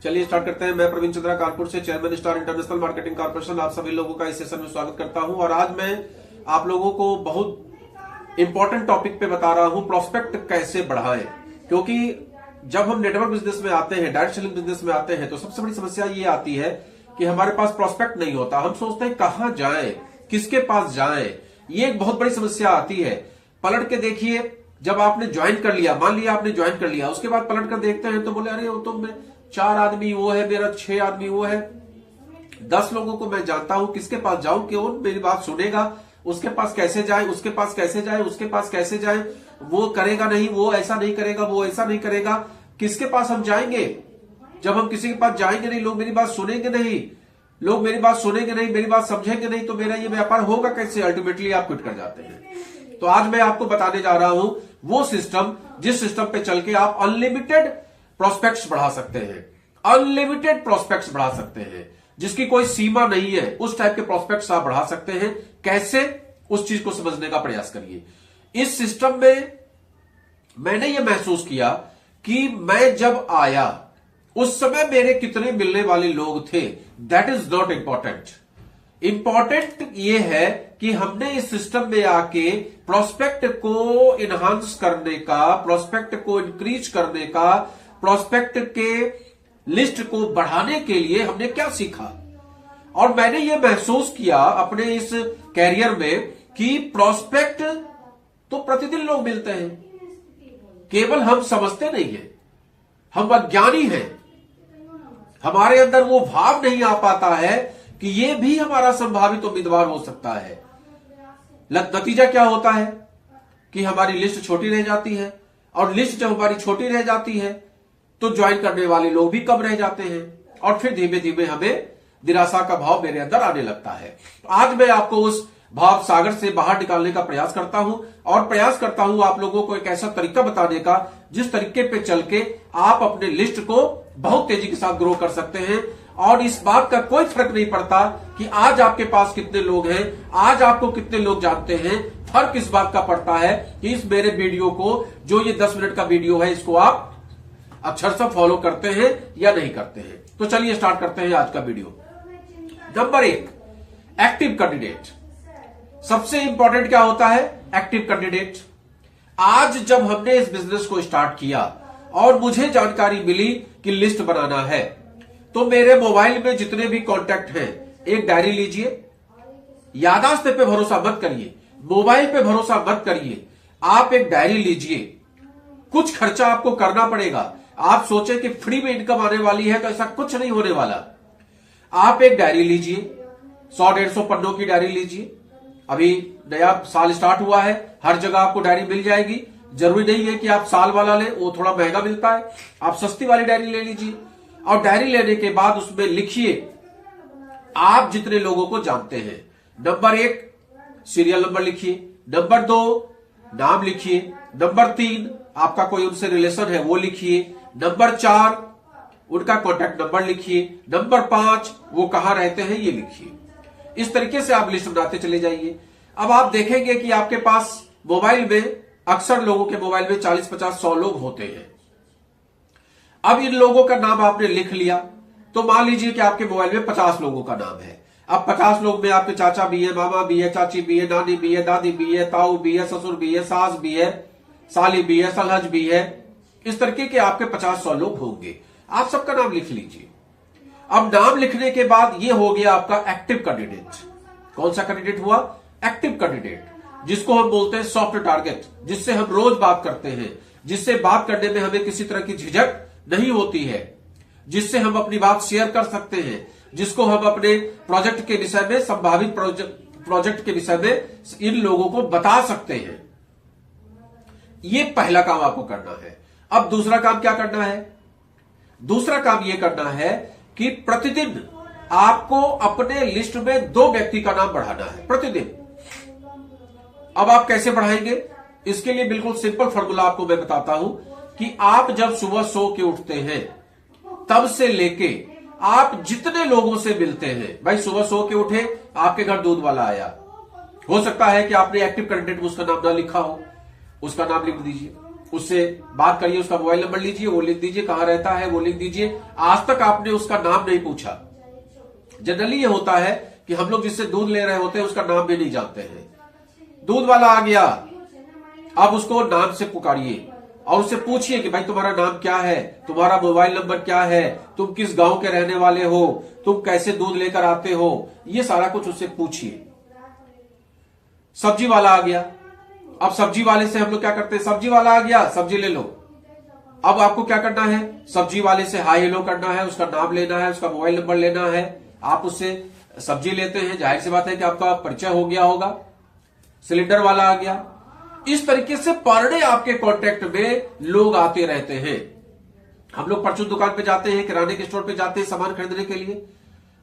चलिए स्टार्ट करते हैं। मैं प्रवीण चंद्रा कानपुर से, chairman star international marketing corporation, आप सभी लोगों का इस सेशन में स्वागत करता हूं। और आज मैं आप लोगों को बहुत इंपॉर्टेंट टॉपिक पे बता रहा हूं, प्रोस्पेक्ट कैसे बढ़ाएं। क्योंकि जब हम नेटवर्क बिजनेस में आते हैं, डायरेक्ट सेलिंग बिजनेस में आते हैं, तो सबसे बड़ी समस्या ये आती है कि हमारे पास प्रोस्पेक्ट नहीं होता। हम सोचते हैं कहां जाएं, किसके पास जाएं। ये एक बहुत बड़ी समस्या आती है। पलट के देखिए, जब आपने ज्वाइन कर लिया, मान लिया आपने ज्वाइन कर लिया, उसके बाद पलट कर देखते हैं तो बोले अरे वो तो मैं 4 आदमी वो है, मेरा 6 आदमी वो है, 10 लोगों को मैं जानता हूं, किसके पास जाऊं, कौन मेरी बात सुनेगा, उसके पास कैसे जाए, उसके पास कैसे जाए, उसके पास कैसे जाए, वो करेगा नहीं, वो ऐसा नहीं करेगा, वो ऐसा नहीं करेगा, किसके पास हम जाएंगे। जब हम किसी के पास जाएंगे नहीं, लोग मेरी बात सुनेंगे नहीं, लोग मेरी बात सुनेंगे नहीं, मेरी बात समझेंगे नहीं, तो मेरा ये व्यापार होगा कैसे। अल्टीमेटली आप क्विट कर जाते हैं। तो आज मैं आपको बताने जा रहा हूं वो सिस्टम, जिस सिस्टम पे चल के आप अनलिमिटेड प्रोस्पेक्ट्स बढ़ा सकते हैं, अनलिमिटेड प्रोस्पेक्ट्स बढ़ा सकते हैं, जिसकी कोई सीमा नहीं है। उस टाइप के प्रोस्पेक्ट्स आप बढ़ा सकते हैं। कैसे, उस चीज को समझने का प्रयास करिए। इस सिस्टम में मैंने यह महसूस किया कि मैं जब आया उस समय मेरे कितने मिलने वाले लोग थे, that is not important. Important यह है कि हमने इस सिस्टम में आके प्रोस्पेक्ट को इनहांस करने का, प्रोस्पेक्ट को इंक्रीज करने का, प्रोस्पेक्ट के लिस्ट को बढ़ाने के लिए हमने क्या सीखा। और मैंने यह महसूस किया अपने इस कैरियर में कि प्रोस्पेक्ट तो प्रतिदिन लोग मिलते हैं, केवल हम समझते नहीं है, हम अज्ञानी हैं, हमारे अंदर वो भाव नहीं आ पाता है कि ये भी हमारा संभावित उम्मीदवार हो सकता है। नतीजा क्या होता है कि हमारी लिस्ट छोटी रह जाती है, और लिस्ट जब हमारी छोटी रह जाती है तो ज्वाइन करने वाले लोग भी कम रह जाते हैं, और फिर धीमे धीमे हमें निराशा का भाव मेरे अंदर आने लगता है। आज मैं आपको उस भाव सागर से बाहर निकालने का प्रयास करता हूं, और प्रयास करता हूं आप लोगों को एक ऐसा तरीका बताने का जिस तरीके पे चल के आप अपने लिस्ट को बहुत तेजी के साथ ग्रो कर सकते हैं। और इस बात का कोई फर्क नहीं पड़ता कि आज आपके पास कितने लोग हैं, आज आपको कितने लोग जानते हैं। फर्क इस बात का पड़ता है कि इस मेरे वीडियो को, जो ये 10 मिनट का वीडियो है, इसको आप अक्षरशः फॉलो करते हैं या नहीं करते हैं। तो चलिए स्टार्ट करते हैं आज का वीडियो। Number 1, active candidate. सबसे इंपॉर्टेंट क्या होता है? Active candidate. आज जब हमने इस बिजनेस को स्टार्ट किया और मुझे जानकारी मिली कि लिस्ट बनाना है, तो मेरे मोबाइल में जितने भी कॉन्टैक्ट हैं, एक डायरी लीजिए। याददाश्त पे भरोसा मत करिए, मोबाइल पे भरोसा मत करिए, आप एक डायरी लीजिए। कुछ खर्चा आपको करना पड़ेगा। आप सोचे कि फ्री में इनकम आने वाली है, तो ऐसा कुछ नहीं होने वाला। आप एक डायरी लीजिए, 100-150 पन्नों की डायरी लीजिए। अभी नया साल स्टार्ट हुआ है, हर जगह आपको डायरी मिल जाएगी। जरूरी नहीं है कि आप साल वाला लें, वो थोड़ा महंगा मिलता है। आप सस्ती वाली डायरी ले लीजिए, और डायरी लेने के बाद उसमें लिखिए आप जितने लोगों को जानते हैं। नंबर 1 सीरियल नंबर लिखिए, नंबर 2 नाम लिखिए, नंबर 3 आपका कोई उनसे रिलेशन है वो लिखिए, नंबर 4 उनका कॉन्टैक्ट नंबर लिखिए, नंबर 5 वो कहां रहते हैं ये लिखिए। इस तरीके से आप लिस्ट बनाते चले जाइए। अब आप देखेंगे कि आपके पास मोबाइल में, अक्सर लोगों के मोबाइल में 40, 50, 100 लोग होते हैं। अब इन लोगों का नाम आपने लिख लिया, तो मान लीजिए कि आपके मोबाइल में 50 लोगों का नाम है। अब 50 लोग में आपके चाचा भी है, मामा भी है, चाची भी है, नानी भी है, दादी भी है, ताऊ भी है, ससुर भी है, सास भी है, साली भी है, सलहज भी है। इस तरीके के आपके 50-100 लोग होंगे। आप सबका नाम लिख लीजिए। अब नाम लिखने के बाद ये हो गया आपका एक्टिव कैंडिडेट। कौन सा कैंडिडेट हुआ? एक्टिव कैंडिडेट, जिसको हम बोलते हैं सॉफ्ट टारगेट, जिससे हम रोज बात करते हैं, जिससे बात करने में हमें किसी तरह की झिझक नहीं होती है, जिससे हम अपनी बात शेयर कर सकते हैं, जिसको हम अपने प्रोजेक्ट के विषय में, संभावित प्रोजेक्ट के विषय में इन लोगों को बता सकते हैं। ये पहला काम आपको करना है। अब दूसरा काम क्या करना है? दूसरा काम यह करना है कि प्रतिदिन आपको अपने लिस्ट में 2 व्यक्ति का नाम बढ़ाना है, प्रतिदिन। अब आप कैसे बढ़ाएंगे? इसके लिए बिल्कुल सिंपल फॉर्मूला आपको मैं बताता हूं कि आप जब सुबह सो के उठते हैं, तब से लेके आप जितने लोगों से मिलते हैं, भाई सुबह सो के उठे, आपके घर दूध वाला आया, हो सकता है कि आपने एक्टिव कैंडिडेट में उसका नाम ना लिखा हो, उसका नाम लिख दीजिए। उससे बात करिए, उसका मोबाइल नंबर लीजिए, वो लिख दीजिए, कहां रहता है वो लिख दीजिए। आज तक आपने उसका नाम नहीं पूछा। जनरली ये होता है कि हम लोग जिससे दूध ले रहे होते हैं उसका नाम भी नहीं जानते हैं। दूध वाला आ गया, अब उसको नाम से पुकारिए और उससे पूछिए कि भाई तुम्हारा नाम क्या है, तुम्हारा मोबाइल नंबर क्या है, तुम किस गांव के रहने वाले हो, तुम कैसे दूध लेकर आते हो, ये सारा कुछ उससे पूछिए। सब्जी वाला आ गया, अब सब्जी वाले से हम लोग क्या करते हैं, सब्जी वाला आ गया, सब्जी ले लो। अब आपको क्या करना है, सब्जी वाले से हाई हेलो करना है, उसका नाम लेना है, उसका मोबाइल नंबर लेना है। आप उससे सब्जी लेते हैं, जाहिर सी बात है कि आपका परिचय हो गया होगा। सिलेंडर वाला आ गया। इस तरीके से पर डे आपके कांटेक्ट में लोग आते रहते हैं। हम लोग परचून दुकान पे जाते हैं, किराने के स्टोर पे जाते हैं सामान खरीदने के लिए,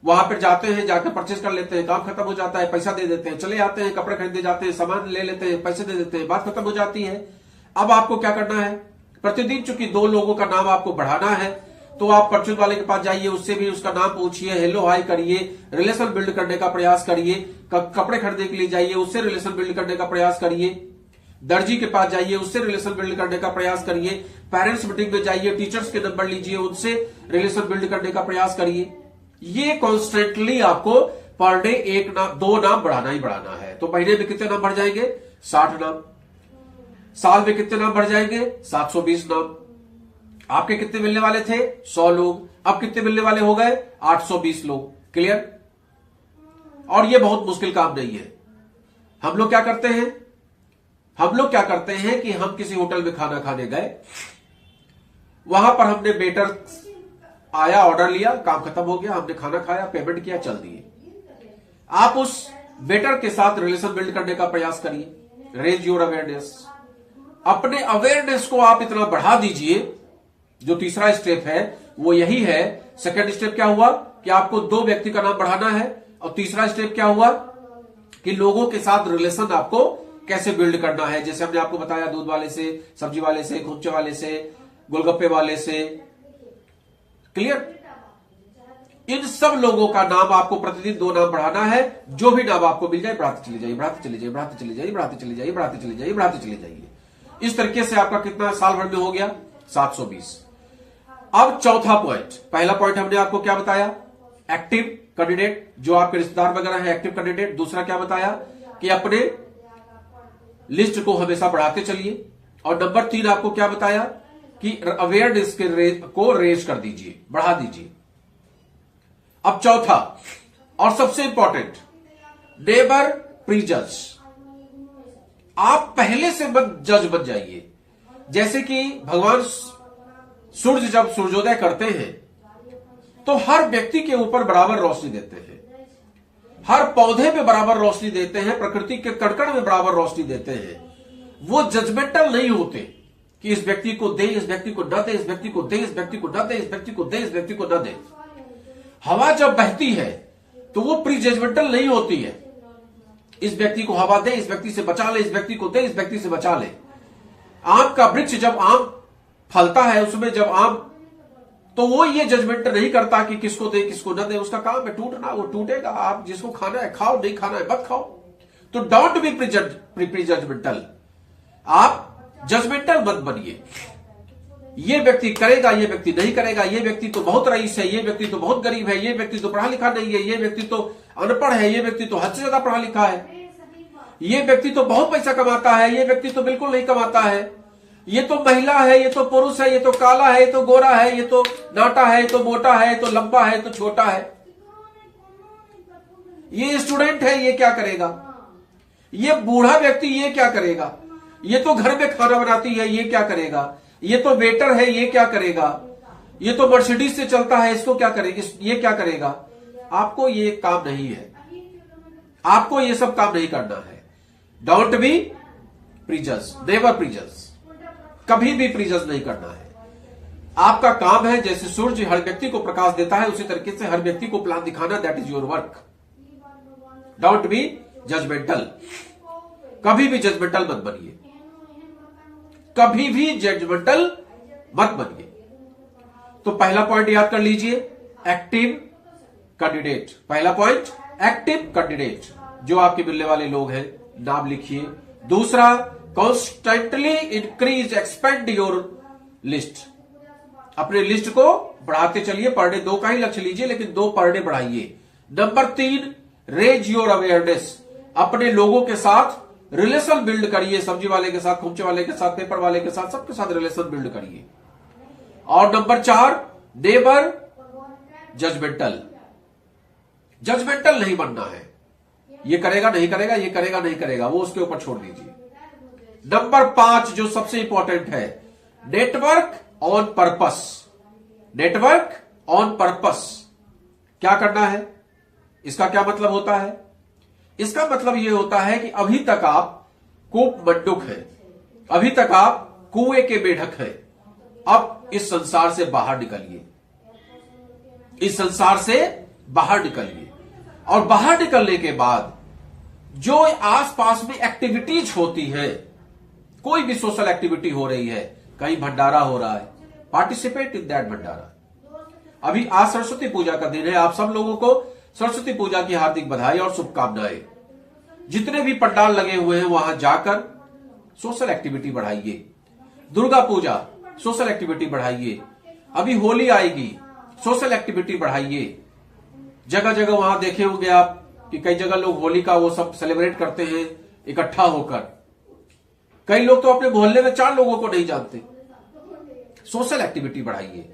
वहां पर जाते हैं, जाकर परचेज कर लेते हैं, काम खत्म हो जाता है, पैसा दे देते हैं, चले आते हैं, कपड़े खरीदने जाते हैं, सामान ले लेते हैं, पैसे दे देते हैं, बात खत्म हो जाती है। अब आपको क्या करना है, प्रतिदिन चूंकि 2 लोगों का नाम आपको बढ़ाना है, तो आप परचून वाले के पास जाइए, उससे भी उसका नाम पूछिए, हेलो हाई करिए, रिलेशन बिल्ड करने का प्रयास करिए। कपड़े खरीदने के लिए जाइए, उससे रिलेशन बिल्ड करने का प्रयास करिए। दर्जी के पास जाइए, उससे रिलेशन बिल्ड करने का प्रयास करिए। पेरेंट्स मीटिंग में जाइए, टीचर्स के नंबर लीजिए, उनसे रिलेशन बिल्ड करने का प्रयास करिए। ये कॉन्स्टेंटली आपको पर डे 2 नाम बढ़ाना ही बढ़ाना है। तो महीने में कितने नाम बढ़ जाएंगे, 60 नाम। साल में कितने नाम बढ़ जाएंगे, 720 नाम। आपके कितने मिलने वाले थे, 100 लोग, अब कितने मिलने वाले हो गए, 820 लोग। क्लियर। और ये बहुत मुश्किल काम नहीं है। हम लोग क्या करते हैं कि हम किसी होटल में खाना खाने गए, वहां पर हमने वेटर आया, ऑर्डर लिया, काम खत्म हो गया, हमने खाना खाया, पेमेंट किया, चल दिए। आप उस वेटर के साथ रिलेशन बिल्ड करने का प्रयास करिए। Raise your awareness. अपने अवेयरनेस को आप इतना बढ़ा दीजिए। जो तीसरा स्टेप है वो यही है। सेकंड स्टेप क्या हुआ कि आपको 2 व्यक्ति का नाम बढ़ाना है, और तीसरा स्टेप क्या हुआ कि लोगों के साथ रिलेशन आपको कैसे बिल्ड करना है। जैसे हमने आपको बताया, दूध वाले से, सब्जी वाले से, खुमचे वाले से, गोलगप्पे वाले से। क्लियर। इन सब लोगों का नाम आपको प्रतिदिन 2 नाम बढ़ाना है। जो भी नाम आपको मिल जाए बढ़ाते चले जाइए, बढ़ाते चले जाइए, बढ़ाते चले जाइए, बढ़ाते चले जाइए, बढ़ाते चले जाइए, बढ़ाते चले जाइए। इस तरीके से आपका कितना साल भर में हो गया, 720। अब चौथा पॉइंट, पहला पॉइंट हमने आपको क्या बताया, एक्टिव कैंडिडेट, जो आपके रिश्तेदार वगैरह है, एक्टिव कैंडिडेट। दूसरा क्या बताया कि अपने लिस्ट को हमेशा बढ़ाते चलिए। और नंबर 3 आपको क्या बताया कि अवेयरनेस को रेज कर दीजिए, बढ़ा दीजिए। अब चौथा और सबसे इंपॉर्टेंट, नेवर प्रीजज। आप पहले से मत जज बन जाइए। जैसे कि भगवान सूर्य जब सूर्योदय करते हैं तो हर व्यक्ति के ऊपर बराबर रोशनी देते हैं, हर पौधे में बराबर रोशनी देते हैं, प्रकृति के कण में बराबर रोशनी देते हैं। वो जजमेंटल नहीं होते कि इस व्यक्ति को दे, इस व्यक्ति को न दे, इस व्यक्ति को दे, इस व्यक्ति को न दे, इस व्यक्ति को दे, इस व्यक्ति को न दे। हवा जब बहती है तो वो प्री जजमेंटल नहीं होती है, इस व्यक्ति को हवा दे, इस व्यक्ति से बचा ले, इस व्यक्ति को दे, इस व्यक्ति से बचा ले। आम का वृक्ष जब आम फलता है, उसमें जब आम, तो वो ये जजमेंट नहीं करता कि किसको दे किसको न दे, उसका काम है टूटना, वो टूटेगा। आप जिसको खाना है खाओ, नहीं खाना है मत खाओ। तो डोंट बी प्री जजमेंटल। आप जजमेंटल मत बनिए। ये व्यक्ति करेगा, ये व्यक्ति नहीं करेगा, ये व्यक्ति तो बहुत रईस है, ये व्यक्ति तो बहुत गरीब है, ये व्यक्ति तो पढ़ा लिखा नहीं है, ये व्यक्ति तो अनपढ़ है, ये व्यक्ति तो हद से ज्यादा पढ़ा लिखा है, ये व्यक्ति तो बहुत पैसा कमाता है, ये व्यक्ति तो बिल्कुल नहीं कमाता है, ये तो महिला है, ये तो पुरुष है, ये तो काला है, ये तो गोरा है, ये तो नाटा है, ये तो मोटा है, ये तो लंबा है, ये तो छोटा है, ये स्टूडेंट है, ये क्या करेगा, ये बूढ़ा व्यक्ति ये क्या करेगा, ये तो घर में खाना बनाती है, ये क्या करेगा, ये तो वेटर है, ये क्या करेगा, ये तो मर्सिडीज से चलता है, इसको क्या करेगा, ये क्या करेगा। आपको ये काम नहीं है, आपको ये सब काम नहीं करना है। डोंट बी प्रीजज, नेवर प्रीजज, कभी भी प्रीजज नहीं करना है। आपका काम है, जैसे सूर्य हर व्यक्ति को प्रकाश देता है, उसी तरीके से हर व्यक्ति को प्लान दिखाना, that is your work. Don't be judgmental, कभी भी जजमेंटल मत बनिए, कभी भी जजमेंटल मत बनिए। तो पहला पॉइंट याद कर लीजिए, एक्टिव कैंडिडेट। पहला पॉइंट एक्टिव कैंडिडेट, जो आपके मिलने वाले लोग हैं, नाम लिखिए। दूसरा constantly increase expand your list, अपने लिस्ट को बढ़ाते चलिए। पर डे 2 का ही लक्ष्य लीजिए, लेकिन 2 पर डे बढ़ाइए। नंबर 3, रेज योर अवेयरनेस, अपने लोगों के साथ रिलेशन बिल्ड करिए। सब्जी वाले के साथ, खुमचे वाले के साथ, पेपर वाले के साथ, सबके साथ रिलेशन बिल्ड करिए। और नंबर 4, नेवर जजमेंटल, जजमेंटल नहीं बनना है। ये करेगा नहीं करेगा, ये करेगा नहीं करेगा, वो उसके ऊपर छोड़ दीजिए। नंबर 5 जो सबसे इंपॉर्टेंट है, network on purpose, network on purpose. क्या करना है, इसका क्या मतलब होता है? इसका मतलब यह होता है कि अभी तक आप कूप मंडुक हैं, अभी तक आप कुएं के बेढक हैं। अब इस संसार से बाहर निकलिए, इस संसार से बाहर निकलिए। और बाहर निकलने के बाद जो आसपास में एक्टिविटीज होती हैं, कोई भी सोशल एक्टिविटी हो रही है, कहीं भंडारा हो रहा है, पार्टिसिपेट इन दैट भंडारा। अभी आज सरस्वती पूजा का दिन है, आप सब लोगों को सरस्वती पूजा की हार्दिक बधाई और शुभकामनाएं। जितने भी पंडाल लगे हुए हैं वहां जाकर सोशल एक्टिविटी बढ़ाइए। दुर्गा पूजा, सोशल एक्टिविटी बढ़ाइए। अभी होली आएगी, सोशल एक्टिविटी बढ़ाइए। जगह जगह वहां देखे होंगे आप कि कई जगह लोग होली का वो सब सेलिब्रेट करते हैं इकट्ठा होकर। कई लोग तो अपने मोहल्ले में 4 लोगों को नहीं जानते। सोशल एक्टिविटी बढ़ाइए।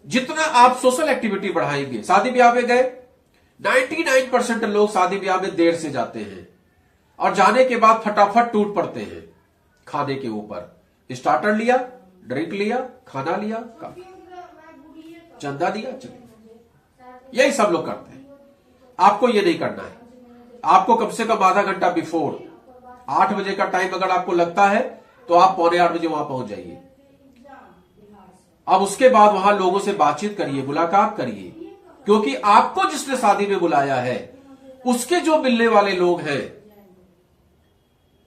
जितना आप सोशल एक्टिविटी बढ़ाएंगे, शादी ब्याह में गए, 99% लोग शादी ब्याह में देर से जाते हैं और जाने के बाद फटाफट टूट पड़ते हैं खाने के ऊपर। स्टार्टर लिया, ड्रिंक लिया, खाना लिया, चंदा दिया, चलिए, यही सब लोग करते हैं। आपको ये नहीं करना है। आपको कम से कम आधा घंटा बिफोर, 8 बजे का टाइम अगर आपको लगता है तो आप 7:45 बजे वहां पहुंच जाइए। अब उसके बाद वहां लोगों से बातचीत करिए, मुलाकात करिए, क्योंकि आपको जिसने शादी में बुलाया है उसके जो मिलने वाले लोग हैं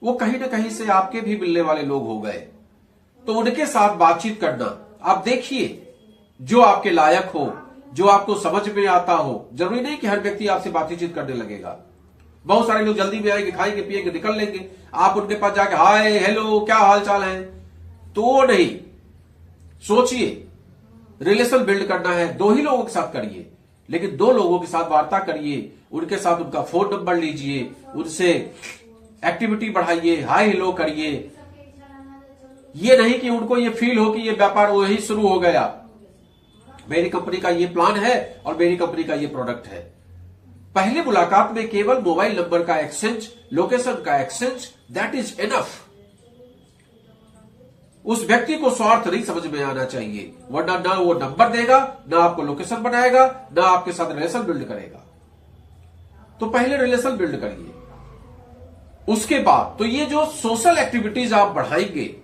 वो कहीं ना कहीं से आपके भी मिलने वाले लोग हो गए। तो उनके साथ बातचीत करना आप देखिए, जो आपके लायक हो, जो आपको समझ में आता हो। जरूरी नहीं कि हर व्यक्ति आपसे बातचीत करने लगेगा। बहुत सारे लोग जल्दी में आएंगे, खाएंगे पिएंगे, निकल लेंगे। आप उनके पास जाके हाय हेलो क्या हाल चाल है, तो वो नहीं। सोचिए, रिलेशन बिल्ड करना है, 2 ही लोगों के साथ करिए, लेकिन 2 लोगों के साथ वार्ता करिए, उनके साथ उनका फोन नंबर लीजिए, उनसे एक्टिविटी बढ़ाइए, हाय हेलो करिए। ये नहीं कि उनको ये फील हो कि ये व्यापार वही शुरू हो गया, मेरी कंपनी का ये प्लान है और मेरी कंपनी का ये प्रोडक्ट है। पहले मुलाकात में केवल मोबाइल नंबर का एक्सचेंज, लोकेशन का एक्सचेंज, दैट इज इनफ। उस व्यक्ति को स्वार्थ नहीं समझ में आना चाहिए, वरना ना वो नंबर देगा, ना आपको लोकेशन बनाएगा, ना आपके साथ रिलेशन बिल्ड करेगा। तो पहले रिलेशन बिल्ड करिए, उसके बाद तो ये जो सोशल एक्टिविटीज आप बढ़ाएंगे।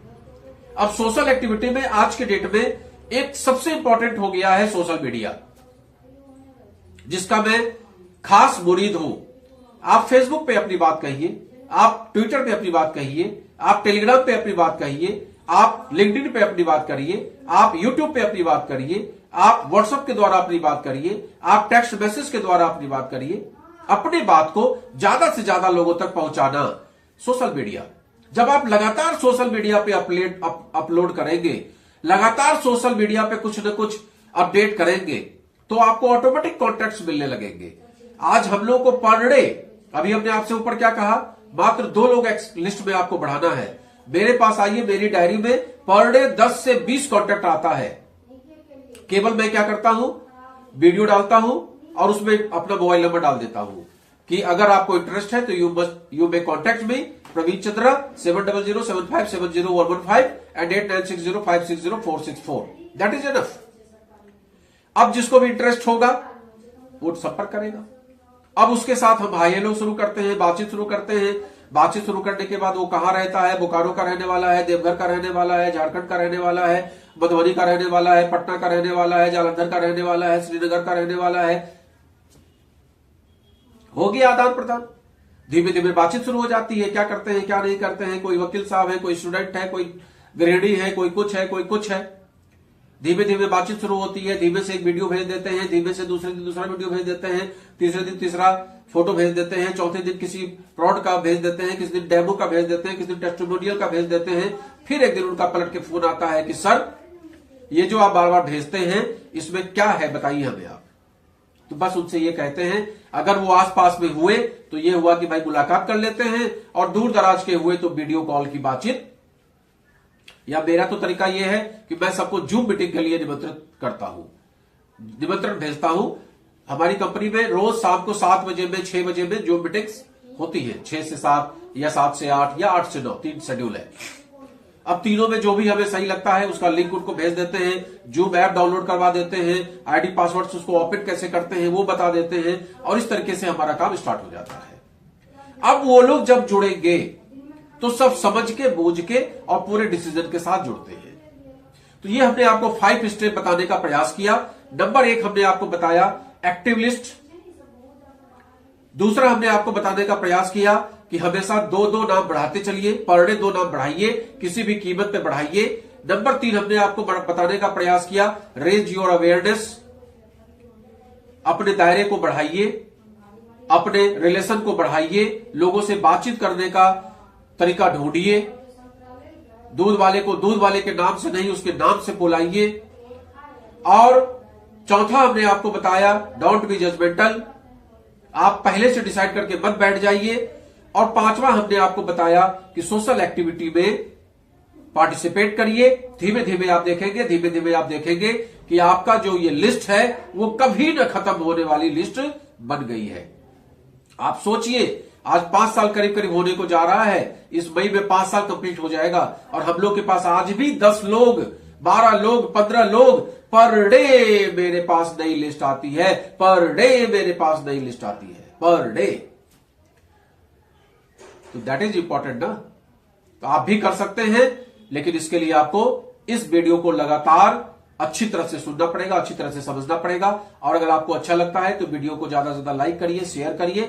अब सोशल एक्टिविटी में आज के डेट में एक सबसे इंपॉर्टेंट हो गया है सोशल मीडिया, जिसका मैं खास मुरीद हूं। आप फेसबुक पे अपनी बात कहिए, आप ट्विटर पे अपनी बात कहिए, आप टेलीग्राम पे अपनी बात कहिए, आप लिंक्डइन पे अपनी बात करिए, आप यूट्यूब पे अपनी बात करिए, आप व्हाट्सएप के द्वारा अपनी बात करिए, आप टेक्स्ट मैसेज के द्वारा अपनी बात करिए। अपनी बात को ज्यादा से ज्यादा लोगों तक पहुंचाना सोशल मीडिया। जब आप लगातार सोशल मीडिया पे अपलोड करेंगे, लगातार सोशल मीडिया पे कुछ न कुछ अपडेट करेंगे, तो आपको ऑटोमेटिक कॉन्टैक्ट्स मिलने लगेंगे। आज हम लोग को पर डे, अभी हमने आपसे ऊपर क्या कहा, मात्र 2 लोग लिस्ट में आपको बढ़ाना है। मेरे पास आइए, मेरी डायरी में पर डे 10 से 20 कॉन्टैक्ट आता है। केवल मैं क्या करता हूं, वीडियो डालता हूं और उसमें अपना मोबाइल नंबर डाल देता हूं कि अगर आपको इंटरेस्ट है तो you may contact me Praveen Chandra 7007570115 and 8960560464। That is enough. अब जिसको भी इंटरेस्ट होगा वो संपर्क करेगा। अब उसके साथ हम हाई हेलो शुरू करते हैं, बातचीत शुरू करते हैं। बातचीत शुरू करने के बाद वो कहां रहता है, बोकारो का रहने वाला है, देवघर का रहने वाला है, झारखंड का रहने वाला है, मधुबनी का रहने वाला है, पटना का रहने वाला है, जालंधर का रहने वाला है, श्रीनगर का रहने वाला है। हो गया आदान प्रदान। धीमे धीमे बातचीत शुरू हो जाती है, क्या करते हैं क्या नहीं करते हैं, कोई वकील साहब है, कोई स्टूडेंट है, कोई गृहिणी है, कोई कुछ है, कोई कुछ है। धीमे धीमे बातचीत शुरू होती है, धीमे से एक वीडियो भेज देते हैं, धीमे से दूसरे दिन दूसरा वीडियो भेज देते हैं, तीसरे दिन तीसरा फोटो भेज देते हैं, चौथे दिन किसी फ्रॉड का भेज देते हैं, किसी दिन डेमो का भेज देते हैं, किसी दिन टेस्टिमोनियल का भेज देते हैं। फिर एक दिन उनका पलट के फोन आता है कि सर ये जो आप बार बार भेजते हैं इसमें क्या है बताइए हमें आप। तो बस उनसे ये कहते हैं, अगर वो आसपास में हुए तो ये हुआ कि भाई मुलाकात कर लेते हैं, और दूर दराज के हुए तो वीडियो कॉल की बातचीत। या मेरा तो तरीका यह है कि मैं सबको जूम मीटिंग के लिए निमंत्रित करता हूं, निमंत्रण भेजता हूं। हमारी कंपनी में रोज शाम को 7 बजे में 6 बजे में जूम मीटिंग्स होती है, 6 से 7 या 7 से 8 या 8 से 9, 3 शेड्यूल है। अब तीनों में जो भी हमें सही लगता है उसका लिंक उनको भेज देते हैं, जूम ऐप डाउनलोड करवा देते हैं, आईडी पासवर्ड से उसको ओपन कैसे करते हैं वो बता देते हैं, और इस तरीके से हमारा काम स्टार्ट हो जाता है। अब वो लोग जब जुड़ेंगे तो सब समझ के बूझ के और पूरे डिसीजन के साथ जुड़ते हैं। तो ये हमने आपको 5 स्टेप बताने का प्रयास किया। नंबर 1 हमने आपको बताया एक्टिव लिस्ट। दूसरा हमने आपको बताने का प्रयास किया कि हमेशा 2-2 नाम बढ़ाते चलिए, पर डे 2 नाम बढ़ाइए, किसी भी कीमत पे बढ़ाइए। नंबर 3 हमने आपको बताने का प्रयास किया रेज योर अवेयरनेस, अपने दायरे को बढ़ाइए, अपने रिलेशन को बढ़ाइए, लोगों से बातचीत करने का तरीका ढूंढिए, दूध वाले को दूध वाले के नाम से नहीं उसके नाम से बुलाइए। और चौथा हमने आपको बताया डोंट बी जजमेंटल, आप पहले से डिसाइड करके मत बैठ जाइए। और 5वां हमने आपको बताया कि सोशल एक्टिविटी में पार्टिसिपेट करिए। धीमे धीमे आप देखेंगे कि आपका जो ये लिस्ट है वो कभी न खत्म होने वाली लिस्ट बन गई है। आप सोचिए, आज 5 साल करीब करीब होने को जा रहा है, इस मई में 5 साल कंप्लीट हो जाएगा, और हम लोग के पास आज भी 10 लोग, 12 लोग, 15 लोग पर डे मेरे पास नई लिस्ट आती है, पर डे मेरे पास नई लिस्ट आती है, पर डे। तो दैट इज इंपॉर्टेंट ना। तो आप भी कर सकते हैं, लेकिन इसके लिए आपको इस वीडियो को लगातार अच्छी तरह से सुनना पड़ेगा, अच्छी तरह से समझना पड़ेगा। और अगर आपको अच्छा लगता है तो वीडियो को ज्यादा से ज्यादा लाइक करिए, शेयर करिए,